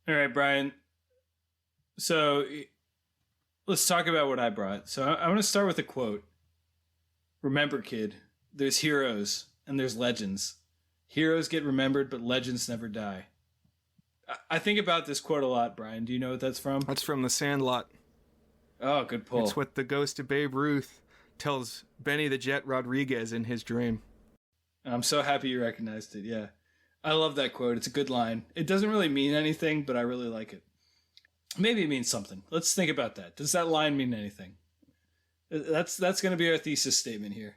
All right, Brian. So let's talk about what I brought. So I want to start with a quote. Remember, kid, there's heroes and there's legends. Heroes get remembered, but legends never die. I think about this quote a lot, Brian. Do you know what that's from? That's from The Sandlot. Oh, good pull. It's what the ghost of Babe Ruth tells Benny the Jet Rodriguez in his dream. I'm so happy you recognized it, yeah. I love that quote. It's a good line. It doesn't really mean anything, but I really like it. Maybe it means something. Let's think about that. Does that line mean anything? That's going to be our thesis statement here.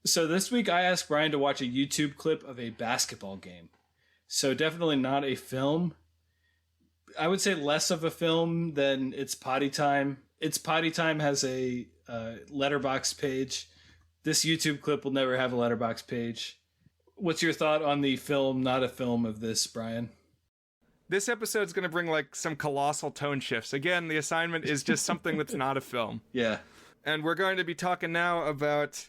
So this week I asked Brian to watch a YouTube clip of a basketball game. So definitely not a film. I would say less of a film than It's Potty Time. It's Potty Time has a letterbox page. This YouTube clip will never have a letterbox page. What's your thought on the film, not a film of this, Brian? This episode's going to bring like some colossal tone shifts. Again, the assignment is just something that's not a film. Yeah. And we're going to be talking now about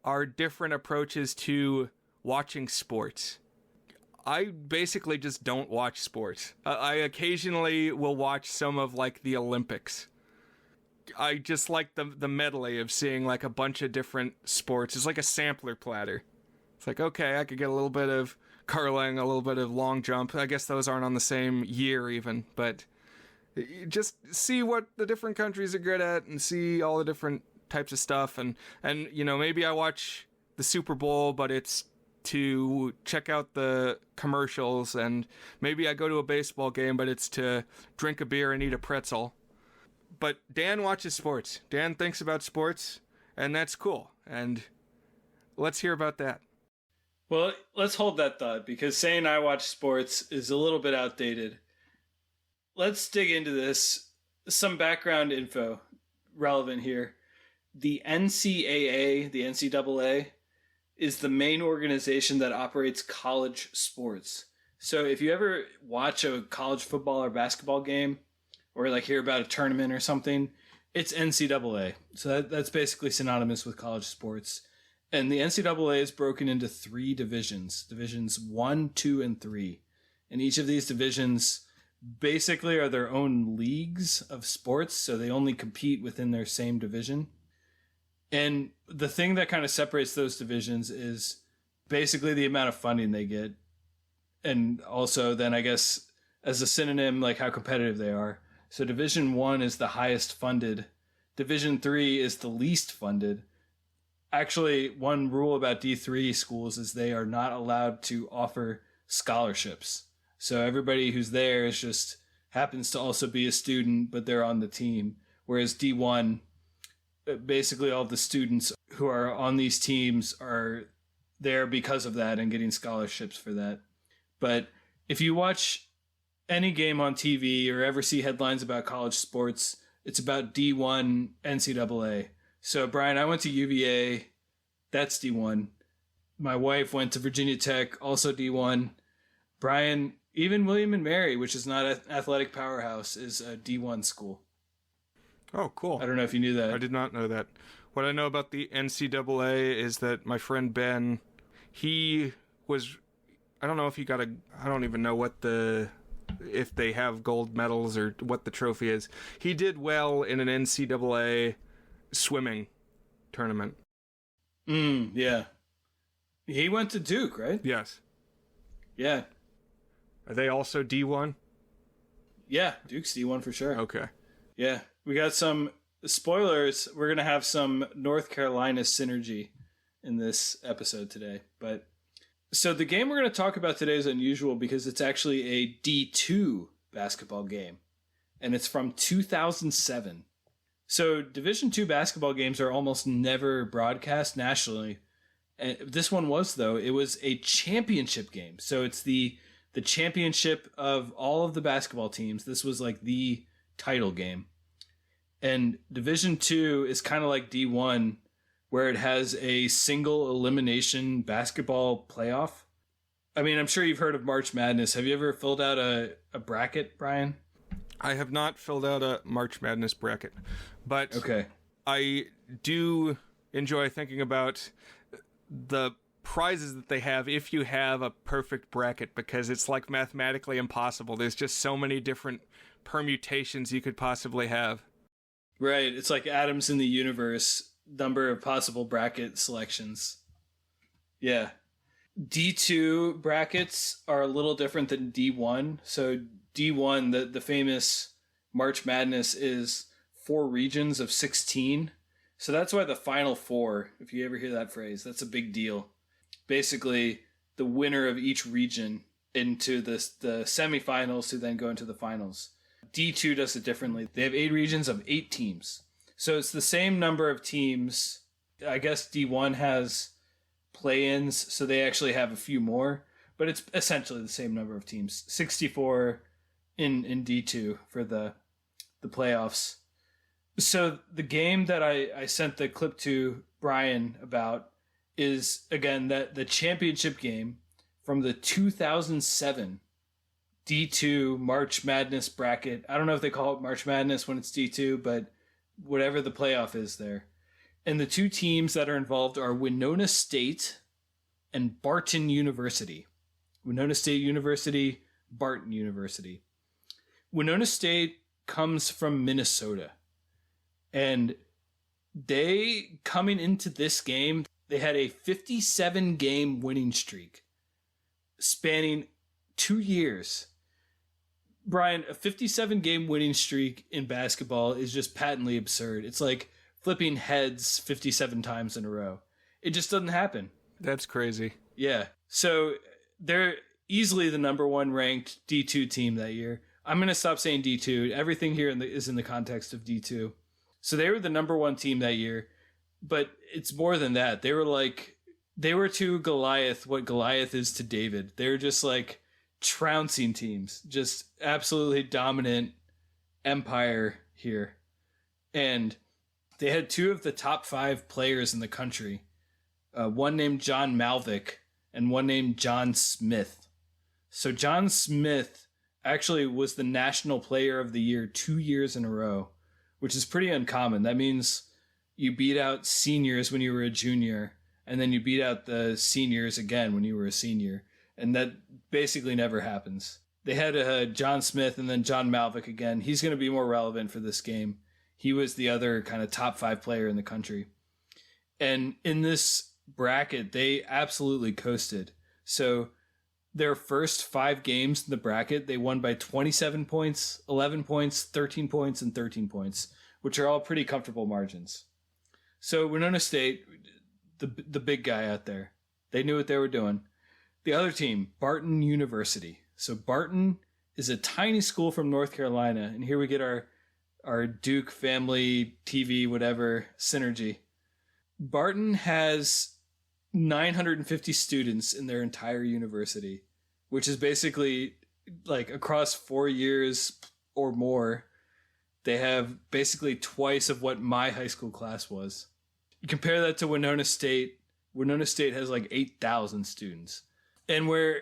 our different approaches to watching sports. I basically just don't watch sports. I occasionally will watch some of like the Olympics. I just like the medley of seeing like a bunch of different sports. It's like a sampler platter. It's like, okay, I could get a little bit of curling, a little bit of long jump. I guess those aren't on the same year even, but just see what the different countries are good at and see all the different types of stuff. And you know, maybe I watch the Super Bowl, but it's to check out the commercials, and maybe I go to a baseball game, but it's to drink a beer and eat a pretzel. But Dan watches sports. Dan thinks about sports, and that's cool. And let's hear about that. Well, let's hold that thought, because saying I watch sports is a little bit outdated. Let's dig into this. Some background info relevant here. The NCAA, the NCAA, is the main organization that operates college sports. So if you ever watch a college football or basketball game, or like hear about a tournament or something, it's NCAA. So that's basically synonymous with college sports. And the NCAA is broken into 3 divisions. Divisions 1, 2, and 3. And each of these divisions basically are their own leagues of sports, so they only compete within their same division. And the thing that kind of separates those divisions is basically the amount of funding they get. And also then I guess as a synonym, like how competitive they are. So Division 1 is the highest funded. Division 3 is the least funded. Actually, one rule about D3 schools is they are not allowed to offer scholarships. So everybody who's there is just happens to also be a student, but they're on the team. Whereas D1, basically all of the students who are on these teams are there because of that and getting scholarships for that. But if you watch any game on TV or ever see headlines about college sports, it's about D1 NCAA. So, Brian, I went to UVA. That's D1. My wife went to Virginia Tech, also D1. Brian, even William and Mary, which is not an athletic powerhouse, is a D1 school. Oh, cool. I don't know if you knew that. I did not know that. What I know about the NCAA is that my friend Ben, he was, I don't know if he got I don't even know if they have gold medals or what the trophy is. He did well in an NCAA swimming tournament. Yeah. He went to Duke, right? Yes. Yeah. Are they also D1? Yeah, Duke's D1 for sure. Okay. Yeah. We got some spoilers. We're going to have some North Carolina synergy in this episode today. But so the game we're going to talk about today is unusual because it's actually a D2 basketball game. And it's from 2007. So Division II basketball games are almost never broadcast nationally. And this one was, though. It was a championship game. So it's the championship of all of the basketball teams. This was like the title game. And Division II is kind of like D1, where it has a single elimination basketball playoff. I mean, I'm sure you've heard of March Madness. Have you ever filled out a bracket, Brian? I have not filled out a March Madness bracket, but okay. I do enjoy thinking about the prizes that they have if you have a perfect bracket, because it's like mathematically impossible. There's just so many different permutations you could possibly have. Right. It's like atoms in the universe, number of possible bracket selections. Yeah. D2 brackets are a little different than D1. So D1, the famous March Madness, is 4 regions of 16. So that's why the Final Four, if you ever hear that phrase, that's a big deal. Basically, the winner of each region into the semifinals to then go into the finals. D2 does it differently. They have 8 regions of 8 teams. So it's the same number of teams. I guess D1 has play-ins, so they actually have a few more, but it's essentially the same number of teams. 64 in D2 for the playoffs. So the game that I sent the clip to Brian about is, again, the championship game from the 2007 D2 March Madness bracket. I don't know if they call it March Madness when it's D2, but whatever the playoff is there. And the 2 teams that are involved are Winona State and Barton University. Winona State University, Barton University. Winona State comes from Minnesota. And they, coming into this game, they had a 57-game winning streak spanning 2 years. Brian, a 57-game winning streak in basketball is just patently absurd. It's like flipping heads 57 times in a row. It just doesn't happen. That's crazy. Yeah. So they're easily the number 1 ranked D2 team that year. I'm going to stop saying D2. Everything here is in the context of D2. So they were the number 1 team that year, but it's more than that. They were to Goliath what Goliath is to David. They're just like trouncing teams, just absolutely dominant empire here. And they had 2 of the top 5 players in the country, one named John Malvick and one named John Smith. So John Smith actually was the National Player of the Year 2 years in a row, which is pretty uncommon. That means you beat out seniors when you were a junior, and then you beat out the seniors again when you were a senior. And that basically never happens. They had John Smith and then John Malvick again. He's going to be more relevant for this game. He was the other kind of top 5 player in the country. And in this bracket, they absolutely coasted. So their first 5 games in the bracket, they won by 27 points, 11 points, 13 points, and 13 points, which are all pretty comfortable margins. So Winona State, the big guy out there, they knew what they were doing. The other team, Barton University. So Barton is a tiny school from North Carolina, and here we get our Duke family TV whatever synergy. Barton has 950 students in their entire university, which is basically like across 4 years or more. They have basically twice of what my high school class was. You compare that to Winona State. Winona State has like 8,000 students. And where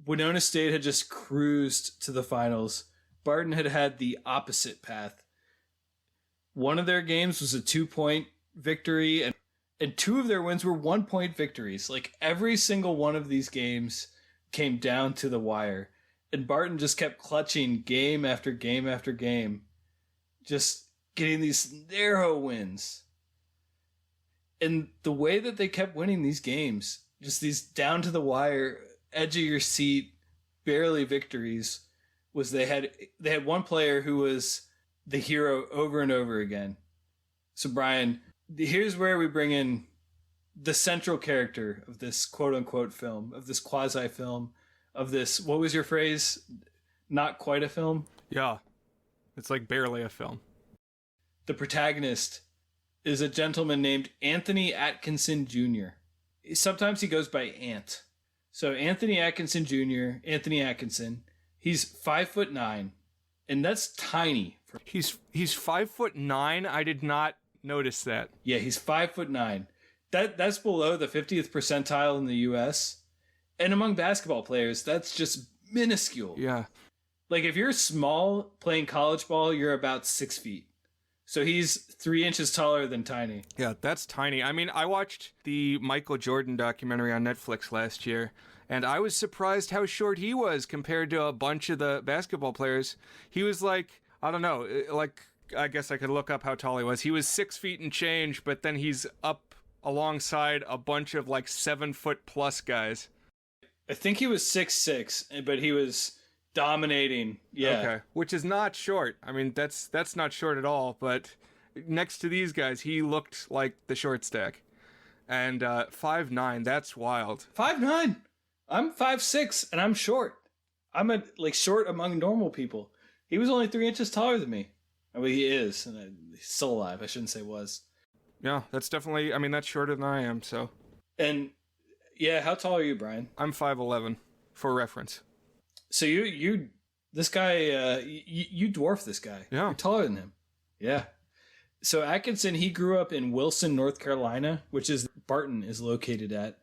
Winona State had just cruised to the finals, Barton had the opposite path. One of their games was a 2-point victory, and 2 of their wins were 1-point victories. Like every single one of these games came down to the wire. And Barton just kept clutching game after game after game, just getting these narrow wins. And the way that they kept winning these games, just these down to the wire, edge of your seat, barely victories, was they had one player who was the hero over and over again. So Brian, here's where we bring in the central character of this quote unquote film, of this quasi film, of this, what was your phrase? Not quite a film? Yeah. It's like barely a film. The protagonist is a gentleman named Anthony Atkinson Jr. Sometimes he goes by Ant. So Anthony Atkinson Jr., Anthony Atkinson, he's 5'9", and that's tiny. He's 5'9". I did not notice that. Yeah, he's 5'9". That's below the 50th percentile in the U.S. And among basketball players, that's just minuscule. Yeah. Like if you're small playing college ball, you're about 6 feet. So he's 3 inches taller than tiny. Yeah, that's tiny. I mean, I watched the Michael Jordan documentary on Netflix last year, and I was surprised how short he was compared to a bunch of the basketball players. He was like, I don't know, like, I guess I could look up how tall he was. He was 6 feet and change, but then he's up alongside a bunch of like 7-foot plus guys. I think he was 6'6", but he was dominating. Yeah. Okay. Which is not short. I mean, that's not short at all, but next to these guys, he looked like the short stack. And 5'9", that's wild. 5'9". I'm 5'6", and I'm short. I'm short among normal people. He was only 3 inches taller than me. I mean, he is, and he's still alive. I shouldn't say was. Yeah, that's definitely, I mean, that's shorter than I am, so. And, yeah, how tall are you, Brian? I'm 5'11", for reference. So this guy, you dwarf this guy. Yeah. You're taller than him. Yeah. So Atkinson, he grew up in Wilson, North Carolina, which is Barton is located at.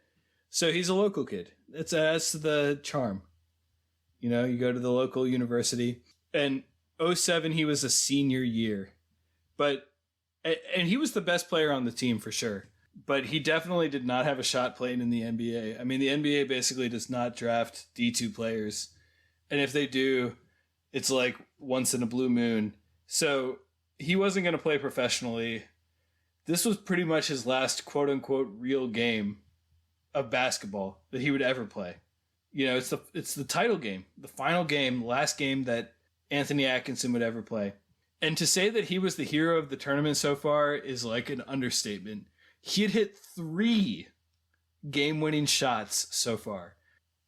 So he's a local kid. That's the charm. You know, you go to the local university. And 2007, he was a senior year. And he was the best player on the team for sure. But he definitely did not have a shot playing in the NBA. I mean, the NBA basically does not draft D2 players. And if they do, it's like once in a blue moon. So he wasn't going to play professionally. This was pretty much his last quote-unquote real game of basketball that he would ever play. You know, it's the title game, the final game, last game that Anthony Atkinson would ever play. And to say that he was the hero of the tournament so far is like an understatement. He had hit 3 game-winning shots so far.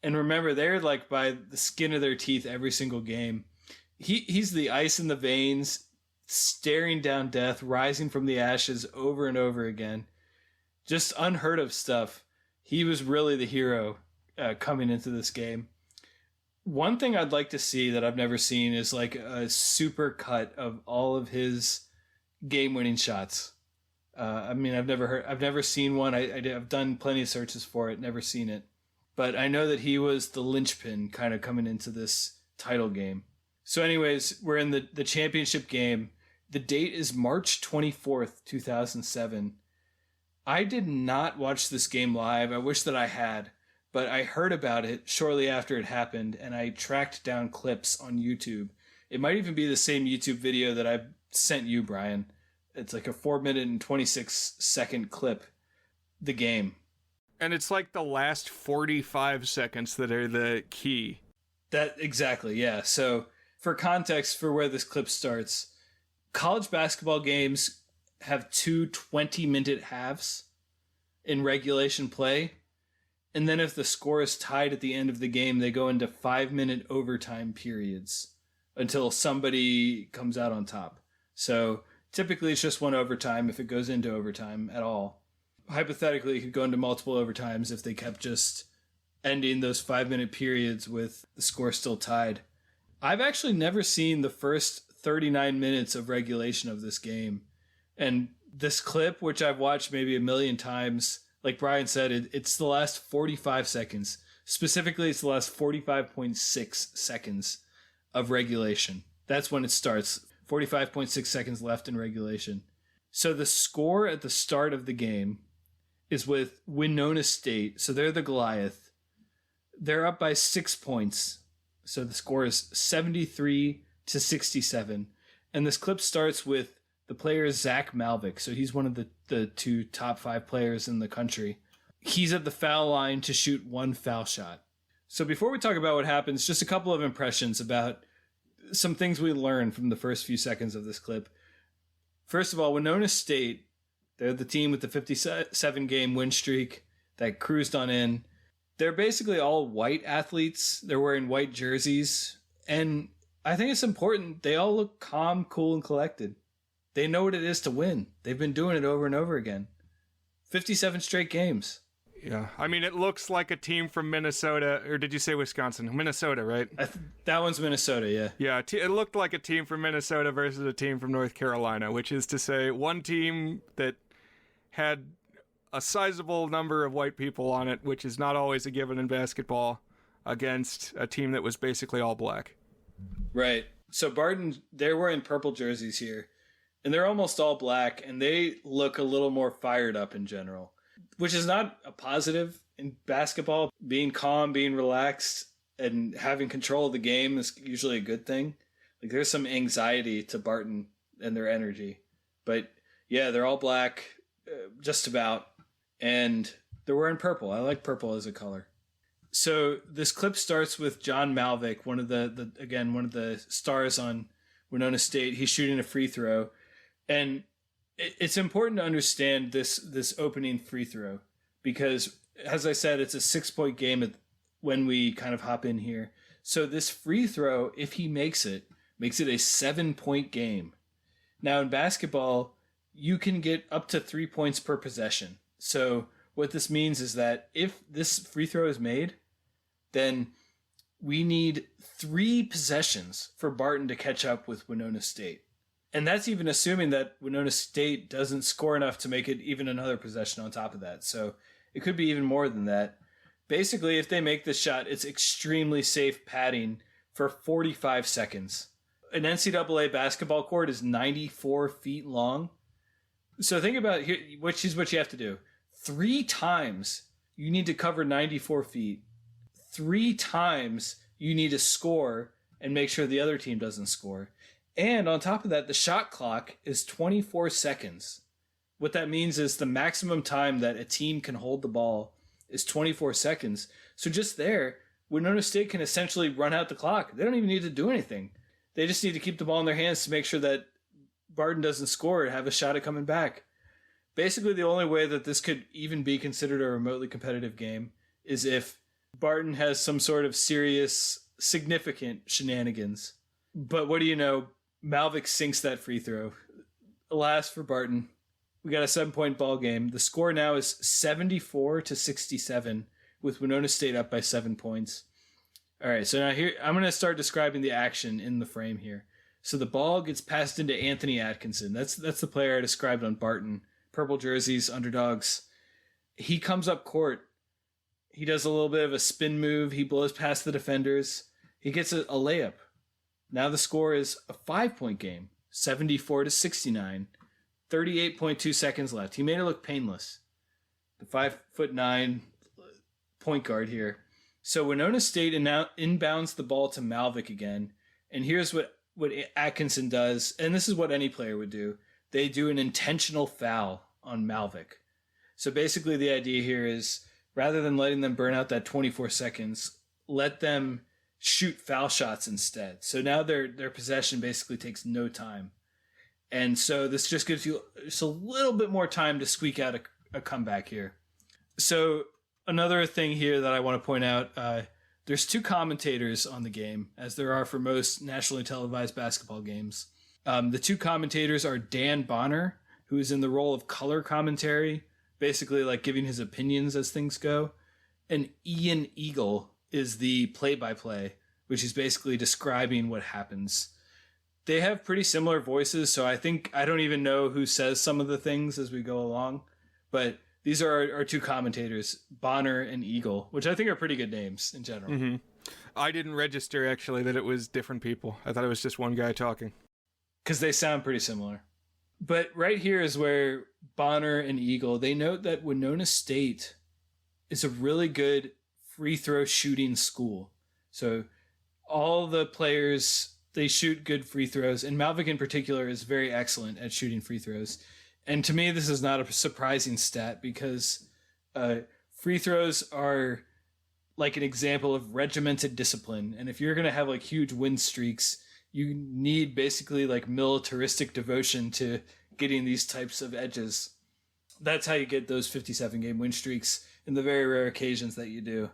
And remember, they're like by the skin of their teeth every single game. He's the ice in the veins, staring down death, rising from the ashes over and over again. Just unheard of stuff. He was really the hero coming into this game. One thing I'd like to see that I've never seen is like a super cut of all of his game-winning shots. I mean, I've never seen one. I've done plenty of searches for it, never seen it. But I know that he was the linchpin kind of coming into this title game. So anyways, we're in the championship game. The date is March 24th, 2007. I did not watch this game live. I wish that I had. But I heard about it shortly after it happened, and I tracked down clips on YouTube. It might even be the same YouTube video that I sent you, Brian. It's like a 4-minute and 26-second clip. The game. And it's like the last 45 seconds that are the key. That exactly, yeah. So for context for where this clip starts, college basketball games have 2 20-minute halves in regulation play. And then if the score is tied at the end of the game, they go into 5-minute overtime periods until somebody comes out on top. So typically it's just one overtime if it goes into overtime at all. Hypothetically, it could go into multiple overtimes if they kept just ending those 5-minute periods with the score still tied. I've actually never seen the first 39 minutes of regulation of this game. And this clip, which I've watched maybe a million times, like Brian said, it's the last 45 seconds. Specifically, it's the last 45.6 seconds of regulation. That's when it starts. 45.6 seconds left in regulation. So the score at the start of the game is with Winona State. So they're the Goliath. They're up by 6 points. So the score is 73-67. And this clip starts with the player Zach Malvick. So he's one of the 2 top 5 players in the country. He's at the foul line to shoot 1 foul shot. So before we talk about what happens, just a couple of impressions about some things we learned from the first few seconds of this clip. First of all, Winona State, they're the team with the 57-game win streak that cruised on in. They're basically all white athletes. They're wearing white jerseys. And I think it's important. They all look calm, cool, and collected. They know what it is to win. They've been doing it over and over again. 57 straight games. Yeah. I mean, it looks like a team from Minnesota, or did you say Wisconsin? Minnesota, right? That one's Minnesota, yeah. Yeah, it looked like a team from Minnesota versus a team from North Carolina, which is to say one team that had a sizable number of white people on it, which is not always a given in basketball, against a team that was basically all black. Right. So Barton, they're wearing purple jerseys here. And they're almost all black, and they look a little more fired up in general, which is not a positive in basketball. Being calm, being relaxed, and having control of the game is usually a good thing. Like, there's some anxiety to Barton and their energy. But yeah, they're all black, just about. And they're wearing purple. I like purple as a color. So this clip starts with John Malvick, one of the stars on Winona State. He's shooting a free throw. And it's important to understand this opening free throw because, as I said, it's a 6-point game when we kind of hop in here. So this free throw, if he makes it a 7-point game. Now in basketball, you can get up to 3 points per possession. So what this means is that if this free throw is made, then we need 3 possessions for Barton to catch up with Winona State. And that's even assuming that Winona State doesn't score enough to make it even another possession on top of that. So it could be even more than that. Basically, if they make this shot, it's extremely safe padding for 45 seconds. An NCAA basketball court is 94 feet long. So think about here, which is what you have to do. 3 times you need to cover 94 feet. 3 times you need to score and make sure the other team doesn't score. And on top of that, the shot clock is 24 seconds. What that means is the maximum time that a team can hold the ball is 24 seconds. So just there, Winona State can essentially run out the clock. They don't even need to do anything. They just need to keep the ball in their hands to make sure that Barton doesn't score and have a shot at coming back. Basically, the only way that this could even be considered a remotely competitive game is if Barton has some sort of serious, significant shenanigans. But what do you know? Malvick sinks that free throw. Alas for Barton. We got a 7-point ball game. The score now is 74-67 with Winona State up by 7 points. All right, so now here I'm going to start describing the action in the frame here. So the ball gets passed into Anthony Atkinson. That's the player I described on Barton. Purple jerseys, underdogs. He comes up court. He does a little bit of a spin move. He blows past the defenders. He gets a layup. Now the score is a 5-point game, 74-69, 38.2 seconds left. He made it look painless. The 5'9" point guard here. So Winona State now inbounds the ball to Malvick again. And here's what Atkinson does. And this is what any player would do. They do an intentional foul on Malvick. So basically the idea here is rather than letting them burn out that 24 seconds, let them shoot foul shots instead. So now their possession basically takes no time. And so this just gives you just a little bit more time to squeak out a comeback here. So another thing here that I want to point out, there's 2 commentators on the game, as there are for most nationally televised basketball games. The 2 commentators are Dan Bonner, who is in the role of color commentary, basically like giving his opinions as things go, and Ian Eagle is the play-by-play, which is basically describing what happens. They have pretty similar voices, so I don't even know who says some of the things as we go along, but these are our 2 commentators, Bonner and Eagle, which I think are pretty good names in general. Mm-hmm. I didn't register, actually, that it was different people. I thought it was just one guy talking. Because they sound pretty similar. But right here is where Bonner and Eagle, they note that Winona State is a really good free throw shooting school. So all the players, they shoot good free throws, and Malvick in particular is very excellent at shooting free throws. And to me, this is not a surprising stat because free throws are like an example of regimented discipline. And if you're going to have like huge win streaks, you need basically like militaristic devotion to getting these types of edges. That's how you get those 57-game win streaks in the very rare occasions that you do.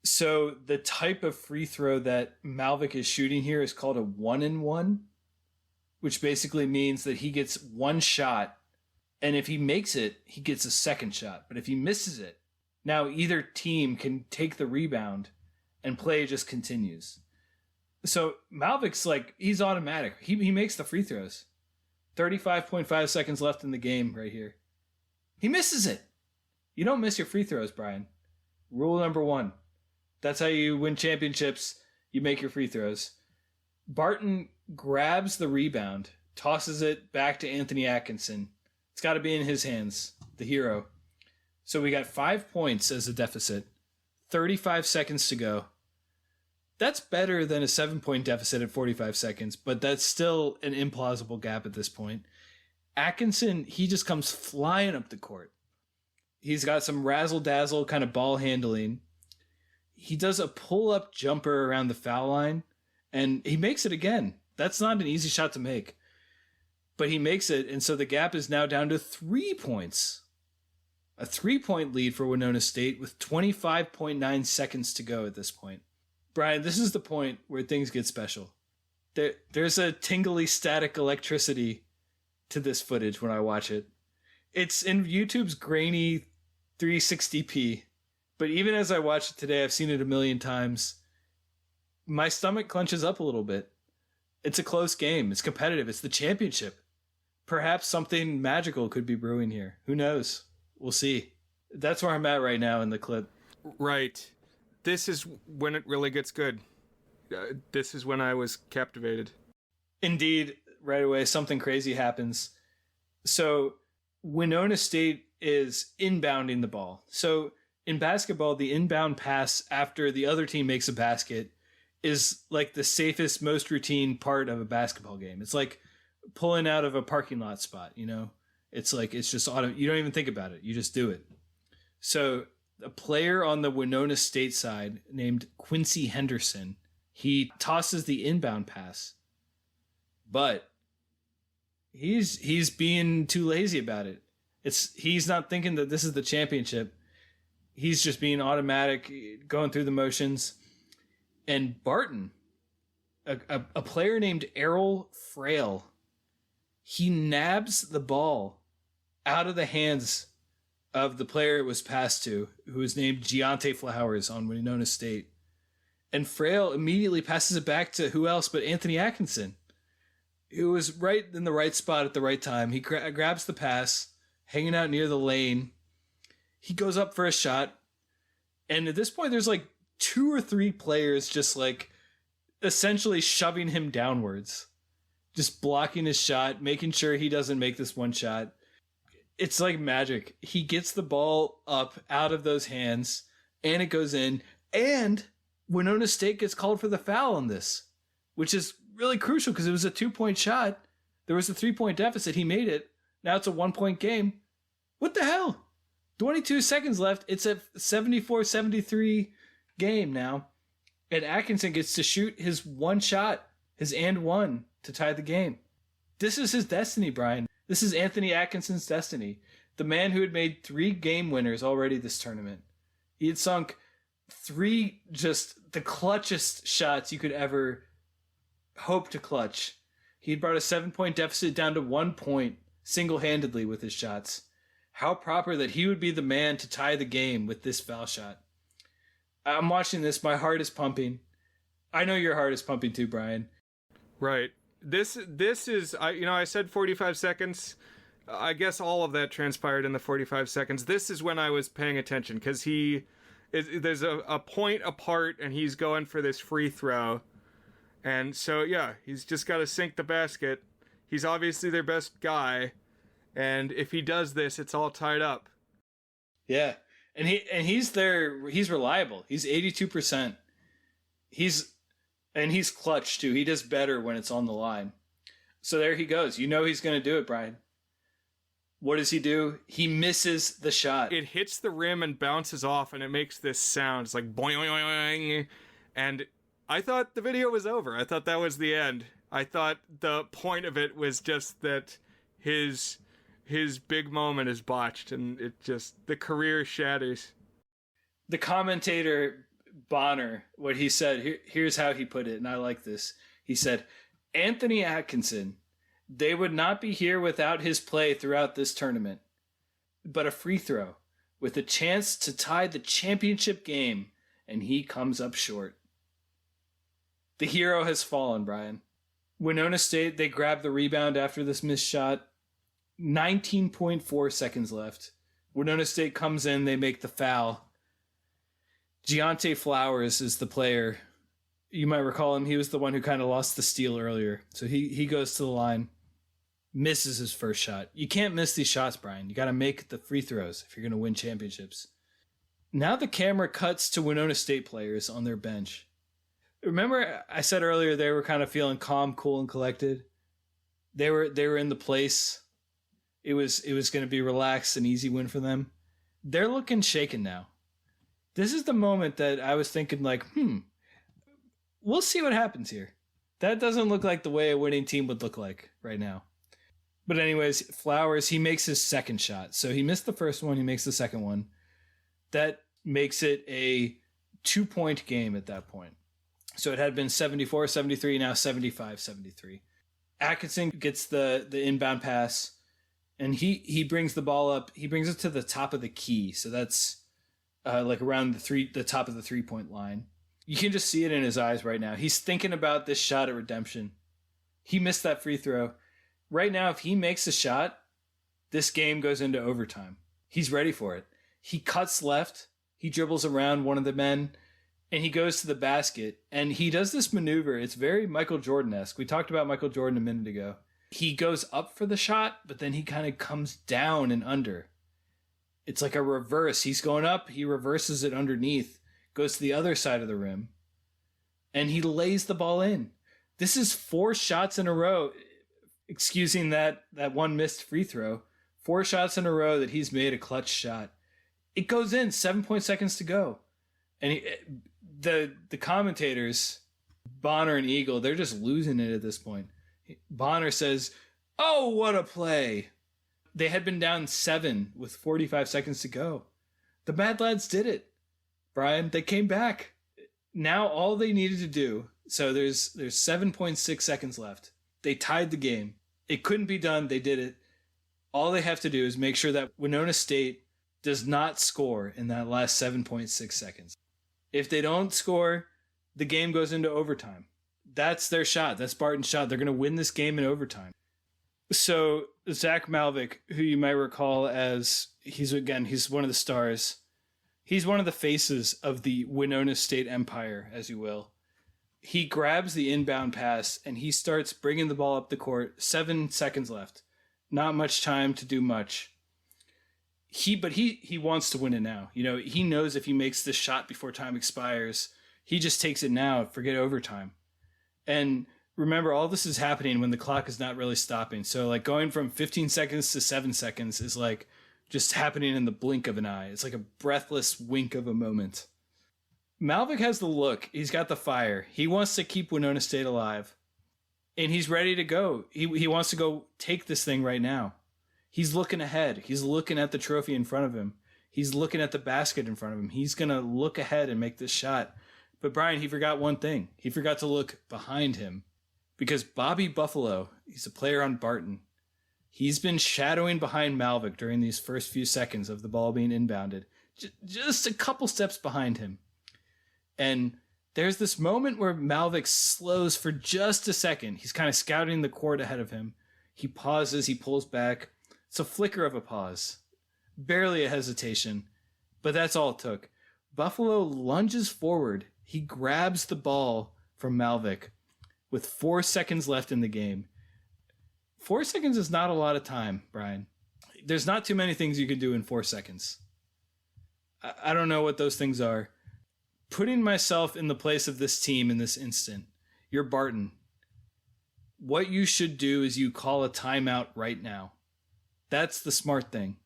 So the type of free throw that Malvick is shooting here is called a 1-and-1, which basically means that he gets one shot, and if he makes it, he gets a second shot. But if he misses it, now either team can take the rebound and play just continues. So Malvick's like, he's automatic. He makes the free throws. 35.5 seconds left in the game right here. He misses it. You don't miss your free throws, Brian. Rule number 1. That's how you win championships. You make your free throws. Barton grabs the rebound tosses it back to Anthony Atkinson. It's got to be in his hands, the hero. So we got 5 points as a deficit, 35 seconds to go. That's better than a 7-point deficit at 45 seconds, but that's still an implausible gap at this point. Atkinson, he just comes flying up the court. He's got some razzle-dazzle kind of ball handling. He does a pull-up jumper around the foul line, and he makes it again. That's not an easy shot to make. But he makes it, and so the gap is now down to 3 points. A 3-point lead for Winona State with 25.9 seconds to go at this point. Brian, this is the point where things get special. There's a tingly static electricity to this footage when I watch it. It's in YouTube's grainy 360p, but even as I watch it today, I've seen it a million times. My stomach clenches up a little bit. It's a close game. It's competitive. It's the championship. Perhaps something magical could be brewing here. Who knows? We'll see. That's where I'm at right now in the clip. Right. This is when it really gets good. This is when I was captivated. Indeed, right away, something crazy happens. So Winona State is inbounding the ball. So in basketball, the inbound pass after the other team makes a basket is like the safest, most routine part of a basketball game. It's like pulling out of a parking lot spot, you know? It's like, it's just auto. You don't even think about it. You just do it. So a player on the Winona State side named Quincy Henderson, he tosses the inbound pass, but he's being too lazy about it. He's not thinking that this is the championship. He's just being automatic, going through the motions. And Barton, a player named Errol Frail, he nabs the ball out of the hands of the player it was passed to, who was named Giante Flowers on Winona State. And Frail immediately passes it back to who else but Anthony Atkinson, who was right in the right spot at the right time. He grabs the pass, hanging out near the lane. He goes up for a shot. And at this point, there's like 2 or 3 players just like essentially shoving him downwards, just blocking his shot, making sure he doesn't make this one shot. It's like magic. He gets the ball up out of those hands and it goes in, and Winona State gets called for the foul on this, which is really crucial because it was a 2-point shot. There was a 3-point deficit. He made it. Now it's a 1-point game. What the hell? 22 seconds left. It's a 74-73 game now. And Atkinson gets to shoot his one shot, his and one, to tie the game. This is his destiny, Brian. This is Anthony Atkinson's destiny. The man who had made 3 game winners already this tournament. He had sunk 3 just the clutchest shots you could ever hope to clutch. He had brought a 7-point deficit down to 1 point single-handedly with his shots. How proper that he would be the man to tie the game with this foul shot. I'm watching this. My heart is pumping. I know your heart is pumping too, Brian. Right. This is, I said 45 seconds. I guess all of that transpired in the 45 seconds. This is when I was paying attention because there's a point apart and he's going for this free throw. And so, yeah, he's just got to sink the basket. He's obviously their best guy. And if he does this, it's all tied up. Yeah. And he's reliable. He's 82%. He's clutch too. He does better when it's on the line. So there he goes. You know he's going to do it, Brian. What does he do? He misses the shot. It hits the rim and bounces off, and it makes this sound. It's like boing, boing, boing. And I thought the video was over. I thought that was the end. I thought the point of it was just that his big moment is botched, and the career shatters. The commentator Bonner, what he said, here's how he put it, and I like this. He said, Anthony Atkinson, they would not be here without his play throughout this tournament. But a free throw with a chance to tie the championship game, and he comes up short. The hero has fallen, Brian. Winona State, they grab the rebound after this missed shot. 19.4 seconds left. Winona State comes in, they make the foul. Giante Flowers is the player. You might recall him. He was the one who kind of lost the steal earlier. So he goes to the line. misses his first shot. You can't miss these shots, Brian. You got to make the free throws if you're going to win championships. Now the camera cuts to Winona State players on their bench. Remember I said earlier they were kind of feeling calm, cool, and collected? They were in the place. It was going to be relaxed, an easy win for them. They're looking shaken now. This is the moment that I was thinking like, we'll see what happens here. That doesn't look like the way a winning team would look like right now. But anyways, Flowers, he makes his second shot. So he missed the first one. He makes the second one. That makes it a 2-point game at that point. So it had been 74-73, now 75-73. Atkinson gets the inbound pass, and he brings the ball up. He brings it to the top of the key. So that's like around the top of the 3-point line. You can just see it in his eyes right now. He's thinking about this shot at redemption. He missed that free throw. Right now, if he makes a shot, this game goes into overtime. He's ready for it. He cuts left. He dribbles around one of the men, and he goes to the basket. And he does this maneuver. It's very Michael Jordan-esque. We talked about Michael Jordan a minute ago. He goes up for the shot, but then he kind of comes down and under. It's like a reverse. He's going up. He reverses it underneath, goes to the other side of the rim, and he lays the ball in. This is 4 shots in a row. Excusing that one missed free throw, 4 shots in a row that he's made a clutch shot. It goes in, 7 seconds to go. And the commentators, Bonner and Eagle, they're just losing it at this point. Bonner says, "Oh, what a play." They had been down 7 with 45 seconds to go. The Mad Lads did it, Brian. They came back. Now all they needed to do, so there's 7.6 seconds left. They tied the game. It couldn't be done. They did it. All they have to do is make sure that Winona State does not score in that last 7.6 seconds. If they don't score, the game goes into overtime. That's their shot. That's Barton's shot. They're going to win this game in overtime. So Zach Malvick, who you might recall as, he's one of the stars. He's one of the faces of the Winona State empire, as you will. He grabs the inbound pass and he starts bringing the ball up the court. 7 seconds left. Not much time to do much. He wants to win it now. You know, he knows if he makes this shot before time expires, he just takes it now, forget overtime. And remember, all this is happening when the clock is not really stopping. So like going from 15 seconds to 7 seconds is like just happening in the blink of an eye. It's like a breathless wink of a moment. Malvick has the look. He's got the fire. He wants to keep Winona State alive. And he's ready to go. He wants to go take this thing right now. He's looking ahead. He's looking at the trophy in front of him. He's looking at the basket in front of him. He's going to look ahead and make this shot. But Brian, he forgot one thing. He forgot to look behind him. Because Bobby Buffalo, he's a player on Barton. He's been shadowing behind Malvick during these first few seconds of the ball being inbounded. Just a couple steps behind him. And there's this moment where Malvick slows for just a second. He's kind of scouting the court ahead of him. He pauses, he pulls back. It's a flicker of a pause. Barely a hesitation. But that's all it took. Buffalo lunges forward. He grabs the ball from Malvick with 4 seconds left in the game. 4 seconds is not a lot of time, Brian. There's not too many things you can do in 4 seconds. I don't know what those things are. Putting myself in the place of this team in this instant, you're Barton. What you should do is you call a timeout right now. That's the smart thing.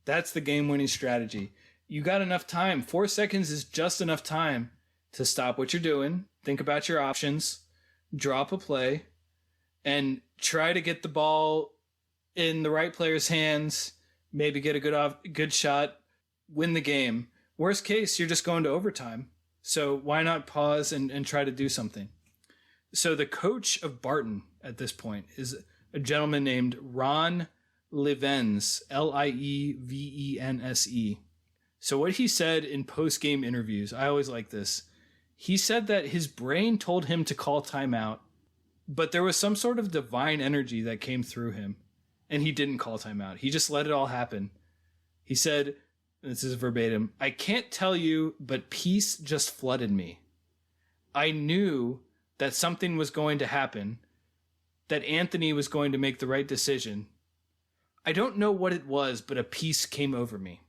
That's the game-winning strategy. You got enough time. 4 seconds is just enough time to stop what you're doing, think about your options, drop a play, and try to get the ball in the right player's hands, maybe get a good shot, win the game. Worst case, you're just going to overtime. So why not pause and try to do something? So the coach of Barton at this point is a gentleman named Ron Livense, Lievense. So what he said in post-game interviews, I always like this. He said that his brain told him to call timeout, but there was some sort of divine energy that came through him, and he didn't call timeout. He just let it all happen. He said, this is verbatim, "I can't tell you, but peace just flooded me. I knew that something was going to happen. that Anthony was going to make the right decision. I don't know what it was, but a peace came over me.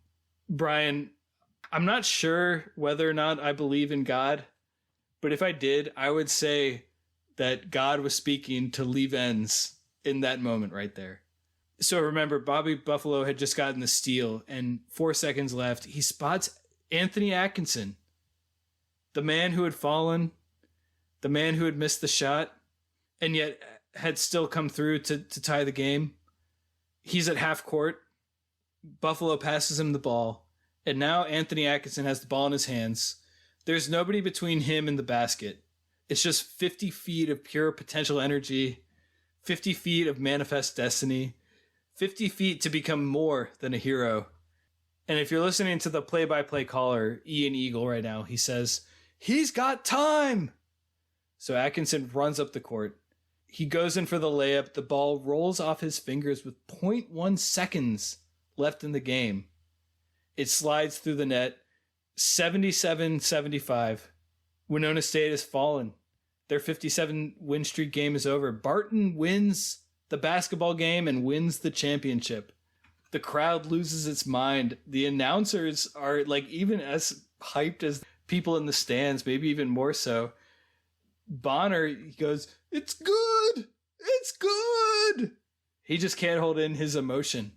Brian, I'm not sure whether or not I believe in God, but if I did, I would say that God was speaking to Lee Venz in that moment right there. So remember, Bobby Buffalo had just gotten the steal, and 4 seconds left. He spots Anthony Atkinson, the man who had fallen, the man who had missed the shot, and yet had still come through to tie the game. He's at half court. Buffalo passes him the ball, and now Anthony Atkinson has the ball in his hands. There's nobody between him and the basket. It's just 50 feet of pure potential energy, 50 feet of manifest destiny, 50 feet to become more than a hero. And if you're listening to the play-by-play caller, Ian Eagle, right now, he says, "He's got time!" So Atkinson runs up the court. He goes in for the layup. The ball rolls off his fingers with 0.1 seconds left in the game. It slides through the net. 77-75. Winona State has fallen. Their 57 win streak game is over. Barton wins the basketball game and wins the championship. The crowd loses its mind. The announcers are like even as hyped as people in the stands, maybe even more so. Bonner, he goes, "It's good! It's good!" He just can't hold in his emotion.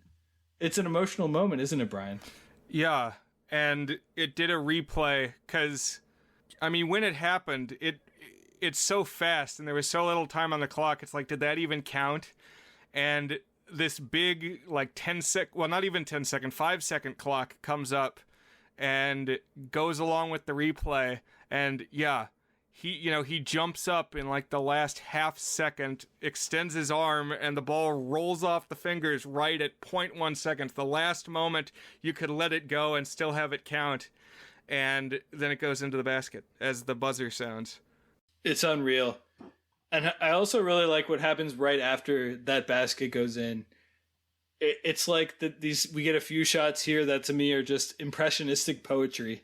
It's an emotional moment, isn't it, Brian? Yeah, and it did a replay because, I mean, when it happened, it's so fast and there was so little time on the clock. It's like, did that even count? And this big, like 5-second clock comes up and goes along with the replay. And yeah, he jumps up in like the last half second, extends his arm, and the ball rolls off the fingers right at 0.1 seconds. The last moment you could let it go and still have it count. And then it goes into the basket as the buzzer sounds. It's unreal. And I also really like what happens right after that basket goes in. It's like we get a few shots here that to me are just impressionistic poetry.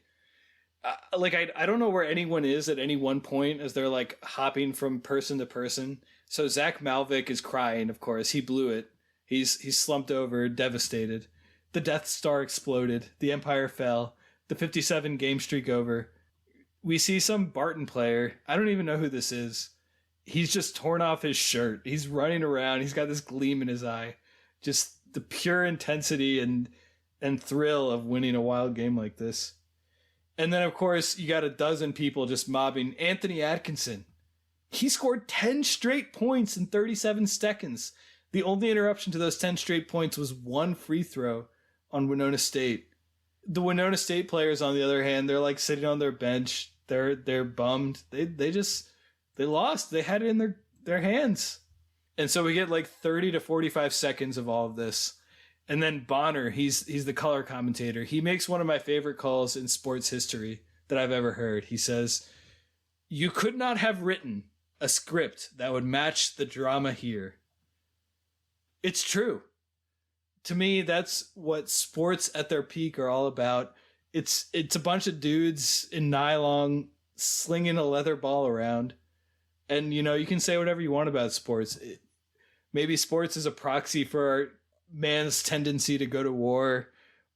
I don't know where anyone is at any one point as they're like hopping from person to person. So Zach Malvick is crying, of course. He blew it. He's slumped over, devastated. The Death Star exploded. The Empire fell. The 57 game streak over. We see some Barton player. I don't even know who this is. He's just torn off his shirt. He's running around. He's got this gleam in his eye. Just the pure intensity and thrill of winning a wild game like this. And then, of course, you got a dozen people just mobbing Anthony Atkinson. He scored 10 straight points in 37 seconds. The only interruption to those 10 straight points was one free throw on Winona State. The Winona State players, on the other hand, they're like sitting on their bench. They're bummed. They lost. They had it in their hands. And so we get like 30 to 45 seconds of all of this. And then Bonner, he's the color commentator. He makes one of my favorite calls in sports history that I've ever heard. He says, "You could not have written a script that would match the drama here." It's true. To me, that's what sports at their peak are all about. It's a bunch of dudes in nylon slinging a leather ball around. And, you can say whatever you want about sports. Maybe sports is a proxy for our man's tendency to go to war,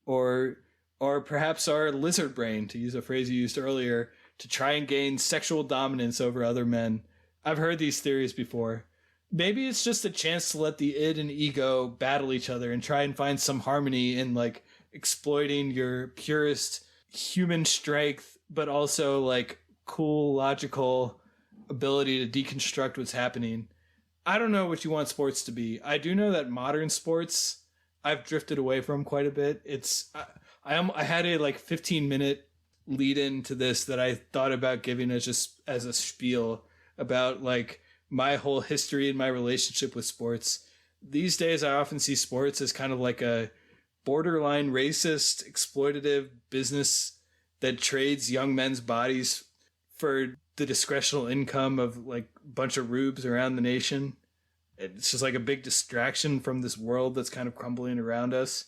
or perhaps our lizard brain, to use a phrase you used earlier, to try and gain sexual dominance over other men. I've heard these theories before. Maybe it's just a chance to let the id and ego battle each other and try and find some harmony in like exploiting your purest human strength, but also like cool, logical ability to deconstruct what's happening. I don't know what you want sports to be. I do know that modern sports I've drifted away from quite a bit. I had a like 15-minute lead into this that I thought about giving as a spiel about like my whole history and my relationship with sports. These days I often see sports as kind of like a borderline racist, exploitative business that trades young men's bodies for the discretional income of like a bunch of rubes around the nation. It's just like a big distraction from this world that's kind of crumbling around us.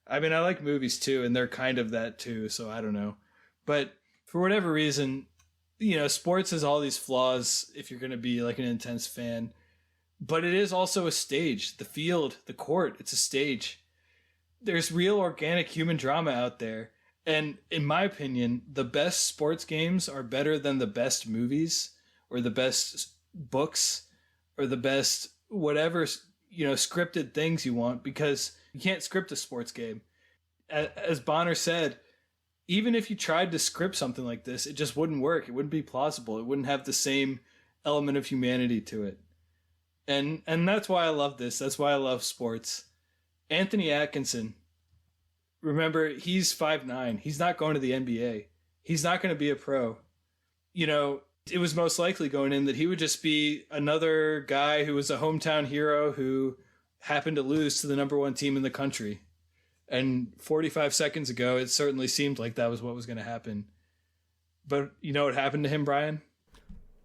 I mean, I like movies too, and they're kind of that too, so I don't know. But for whatever reason, sports has all these flaws if you're going to be like an intense fan. but it is also a stage. The field, the court, it's a stage. There's real organic human drama out there. And in my opinion, the best sports games are better than the best movies or the best books or the best whatever, scripted things you want, because you can't script a sports game. As Bonner said, even if you tried to script something like this, it just wouldn't work. It wouldn't be plausible. It wouldn't have the same element of humanity to it. And that's why I love this. That's why I love sports. Anthony Atkinson, remember, he's 5'9". He's not going to the NBA. He's not going to be a pro. It was most likely going in that he would just be another guy who was a hometown hero who happened to lose to the number one team in the country. And 45 seconds ago, it certainly seemed like that was what was going to happen. But you know what happened to him, Brian?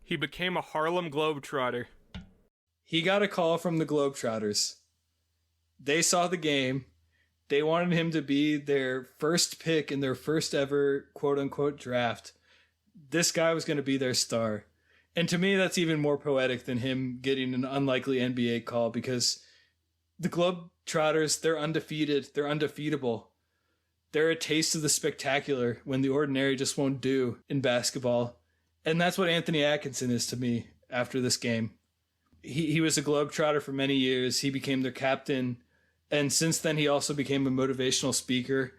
He became a Harlem Globetrotter. He got a call from the Globetrotters. They saw the game. They wanted him to be their first pick in their first ever quote-unquote draft. This guy was going to be their star. And to me, that's even more poetic than him getting an unlikely NBA call, because the Globetrotters, they're undefeated. They're undefeatable. They're a taste of the spectacular when the ordinary just won't do in basketball. And that's what Anthony Atkinson is to me after this game. He was a Globetrotter for many years. He became their captain. And since then, he also became a motivational speaker.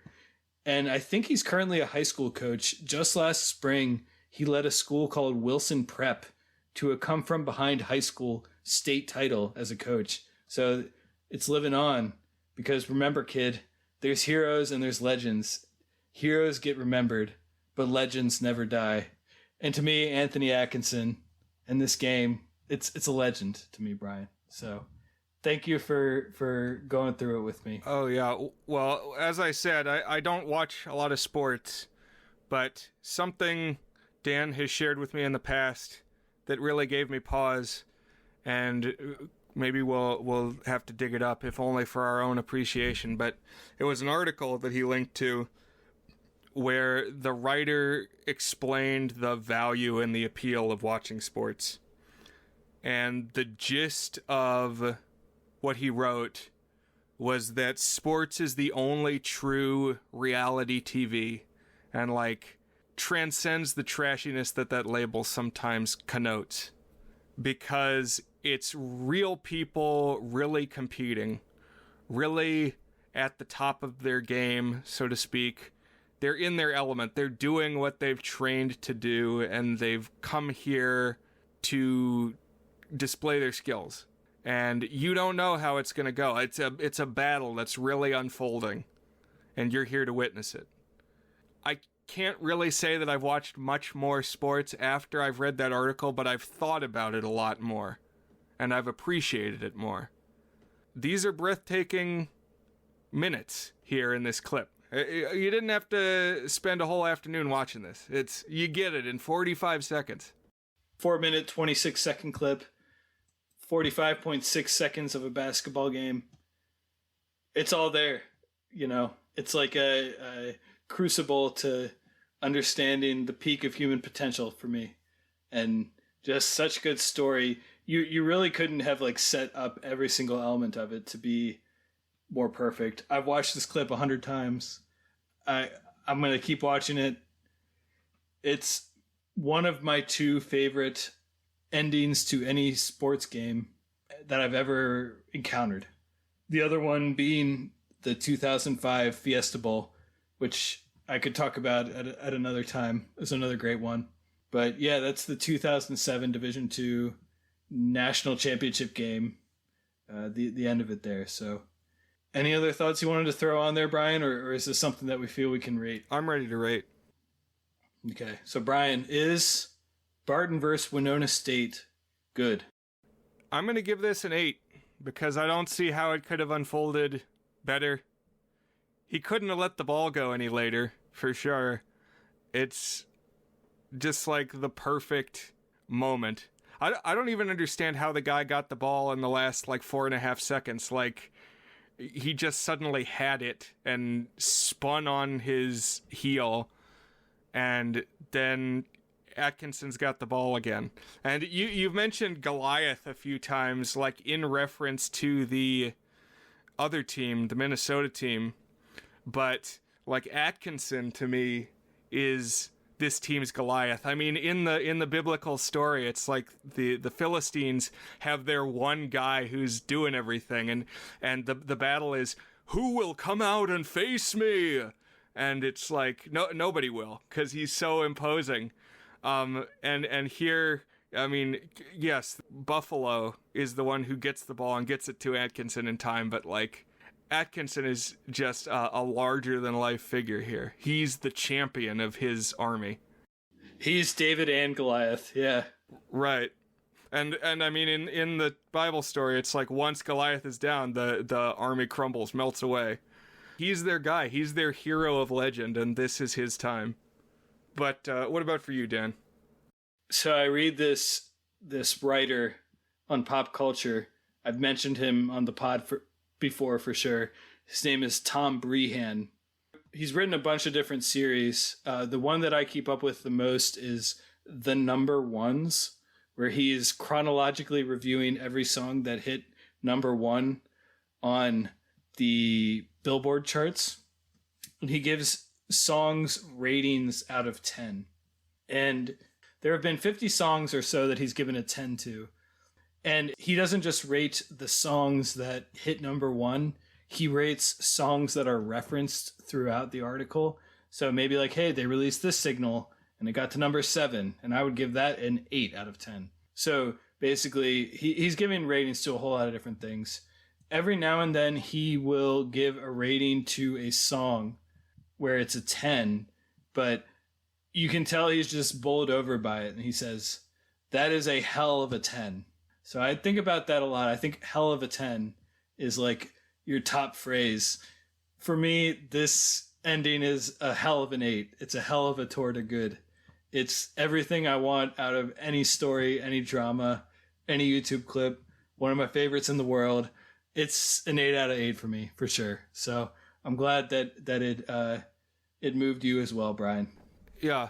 And I think he's currently a high school coach. Just last spring, he led a school called Wilson Prep to a come-from-behind high school state title as a coach. So it's living on, because remember, kid, there's heroes and there's legends. Heroes get remembered, but legends never die. And to me, Anthony Atkinson in this game, it's a legend to me, Brian. So thank you for going through it with me. Oh, yeah. Well, as I said, I don't watch a lot of sports, but something Dan has shared with me in the past that really gave me pause, and maybe we'll have to dig it up, if only for our own appreciation. But it was an article that he linked to where the writer explained the value and the appeal of watching sports. And the gist of what he wrote was that sports is the only true reality TV, and transcends the trashiness that label sometimes connotes, because it's real people really competing, really at the top of their game, so to speak. They're in their element. They're doing what they've trained to do, and they've come here to display their skills. And you don't know how it's going to go. It's a battle that's really unfolding, and you're here to witness it. I can't really say that I've watched much more sports after I've read that article, but I've thought about it a lot more, and I've appreciated it more. These are breathtaking minutes here in this clip. You didn't have to spend a whole afternoon watching this. You get it in 45 seconds. 4-minute, 26-second clip. 45.6 seconds of a basketball game. It's all there, It's like a crucible to understanding the peak of human potential for me. And just such good story. You really couldn't have set up every single element of it to be more perfect. I've watched this clip 100 times. I'm going to keep watching it. It's one of my two favorite endings to any sports game that I've ever encountered. The other one being the 2005 Fiesta Bowl, which I could talk about at another time. It's another great one. But yeah, that's the 2007 Division II National Championship game. The end of it there. So any other thoughts you wanted to throw on there, Brian, or is this something that we feel we can rate? I'm ready to rate. Okay. So Brian, is Barton versus Winona State good? I'm going to give this an 8 because I don't see how it could have unfolded better. He couldn't have let the ball go any later, for sure. It's just the perfect moment. I don't even understand how the guy got the ball in the last 4.5 seconds. He just suddenly had it and spun on his heel, and then Atkinson's got the ball again. And you've mentioned Goliath a few times, like in reference to the other team, the Minnesota team. But like Atkinson to me is this team's Goliath. I mean, in the biblical story, it's like the Philistines have their one guy who's doing everything, and the battle is, who will come out and face me? And it's like nobody will, because he's so imposing. And here, I mean, yes, Buffalo is the one who gets the ball and gets it to Atkinson in time, but like Atkinson is just a larger than life figure here. He's the champion of his army. He's David and Goliath. Yeah. Right. And I mean, in the Bible story, it's like once Goliath is down, the army crumbles, melts away. He's their guy. He's their hero of legend, and this is his time. But what about for you, Dan? So I read this writer on pop culture. I've mentioned him on the pod before for sure. His name is Tom Brehan. He's written a bunch of different series. The one that I keep up with the most is The Number Ones, where he's chronologically reviewing every song that hit number one on the Billboard charts. And he gives songs ratings out of 10. And there have been 50 songs or so that he's given a 10 to. And he doesn't just rate the songs that hit number one. He rates songs that are referenced throughout the article. So maybe like, hey, they released this signal and it got to number 7. And I would give that an 8 out of 10. So basically, he's giving ratings to a whole lot of different things. Every now and then he will give a rating to a song where it's a 10, but you can tell he's just bowled over by it. And he says, that is a hell of a 10. So I think about that a lot. I think hell of a 10 is like your top phrase. For me, this ending is a hell of an 8. It's a hell of a tour to good. It's everything I want out of any story, any drama, any YouTube clip. One of my favorites in the world. It's an 8 out of 8 for me, for sure. So I'm glad that it moved you as well, Brian. Yeah.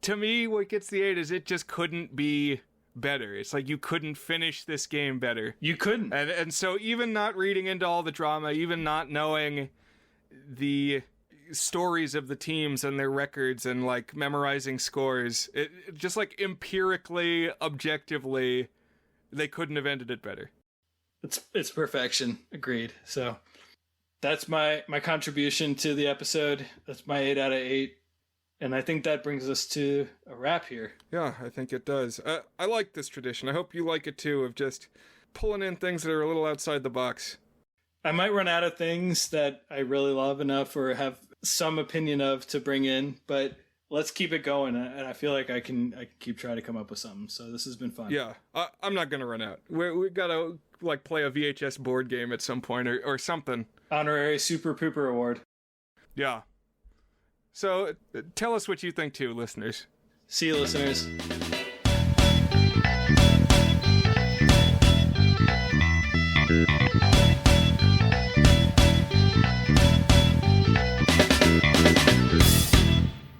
To me, what gets the 8 is it just couldn't be better. It's like you couldn't finish this game better. You couldn't. And so even not reading into all the drama, even not knowing the stories of the teams and their records and like memorizing scores, it just like empirically, objectively, they couldn't have ended it better. It's perfection. Agreed. So that's my contribution to the episode. That's my 8 out of 8. And I think that brings us to a wrap here. Yeah, I think it does. I like this tradition. I hope you like it too, of just pulling in things that are a little outside the box. I might run out of things that I really love enough or have some opinion of to bring in, but let's keep it going. And I feel like I can keep trying to come up with something. So this has been fun. Yeah, I'm not going to run out. We got to like play a VHS board game at some point or something. Honorary Super Pooper Award. Yeah. So tell us what you think too, listeners. See you, listeners.